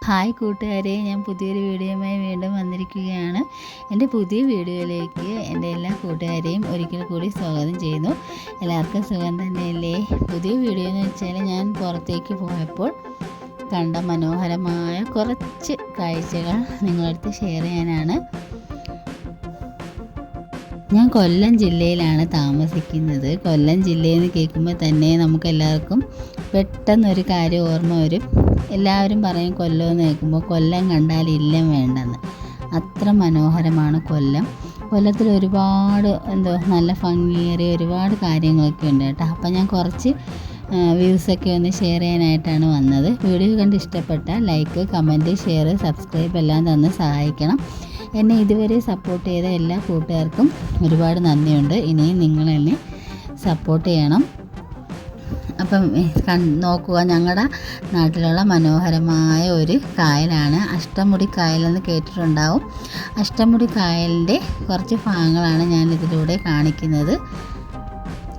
Hi കൂട്ടുകാരെ, ഞാൻ പുതിയൊരു വീഡിയോയുമായി വീണ്ടും വന്നിരിക്കുകയാണ്. എൻ്റെ പുതിയ വീഡിയോയിലേക്ക് എൻ്റെ എല്ലാ കൂട്ടുകാരെയും ഒരിക്കൽ കൂടി സ്വാഗതം ചെയ്യുന്നു. എല്ലാവർക്കും സുഖം തന്നെയല്ലേ? പുതിയ വീഡിയോ എന്ന് വെച്ചാൽ ഞാൻ പുറത്തേക്ക് പോയപ്പോൾ കണ്ട മനോഹരമായ കുറച്ച് കാഴ്ചകൾ നിങ്ങളടുത്ത് ഷെയർ ചെയ്യാനാണ്. ഞാൻ കൊല്ലം ജില്ലയിലാണ് താമസിക്കുന്നത്. കൊല്ലം ജില്ലയെന്ന് കേൾക്കുമ്പോൾ തന്നെ നമുക്കെല്ലാവർക്കും പെട്ടെന്നൊരു കാര്യം ഓർമ്മ വരും. എല്ലാവരും പറയും കൊല്ലം എന്ന് കേൾക്കുമ്പോൾ കൊല്ലം കണ്ടാൽ ഇല്ലം വേണ്ടെന്ന്. അത്ര മനോഹരമാണ് കൊല്ലം. കൊല്ലത്തിൽ ഒരുപാട് നല്ല ഭംഗിയേറിയ ഒരുപാട് കാര്യങ്ങളൊക്കെ ഉണ്ട് കേട്ടോ. അപ്പം ഞാൻ കുറച്ച് വ്യൂസൊക്കെ ഒന്ന് ഷെയർ ചെയ്യാനായിട്ടാണ് വന്നത്. വീഡിയോ കണ്ട് ഇഷ്ടപ്പെട്ടാൽ ലൈക്ക്, കമൻറ്റ്, ഷെയർ, സബ്സ്ക്രൈബ് എല്ലാം തന്ന് സഹായിക്കണം. എന്നെ ഇതുവരെ സപ്പോർട്ട് ചെയ്ത എല്ലാ കൂട്ടുകാർക്കും ഒരുപാട് നന്ദിയുണ്ട്. ഇനിയും നിങ്ങളെന്നെ സപ്പോർട്ട് ചെയ്യണം. അപ്പം നോക്കുക, ഞങ്ങളുടെ നാട്ടിലുള്ള മനോഹരമായ ഒരു കായലാണ് അഷ്ടമുടി കായലെന്ന് കേട്ടിട്ടുണ്ടാവും. അഷ്ടമുടി കായലിൻ്റെ കുറച്ച് ഭാഗങ്ങളാണ് ഞാൻ ഇതിലൂടെ കാണിക്കുന്നത്.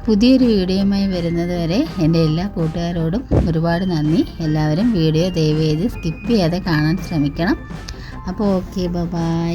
പുതിയൊരു വീഡിയോയുമായി വരുന്നത് വരെ എൻ്റെ എല്ലാ കൂട്ടുകാരോടും ഒരുപാട് നന്ദി. എല്ലാവരും വീഡിയോ ദയവ് ചെയ്ത് സ്കിപ്പ് ചെയ്യാതെ കാണാൻ ശ്രമിക്കണം. അപ്പോൾ ഓക്കെ, ബൈ.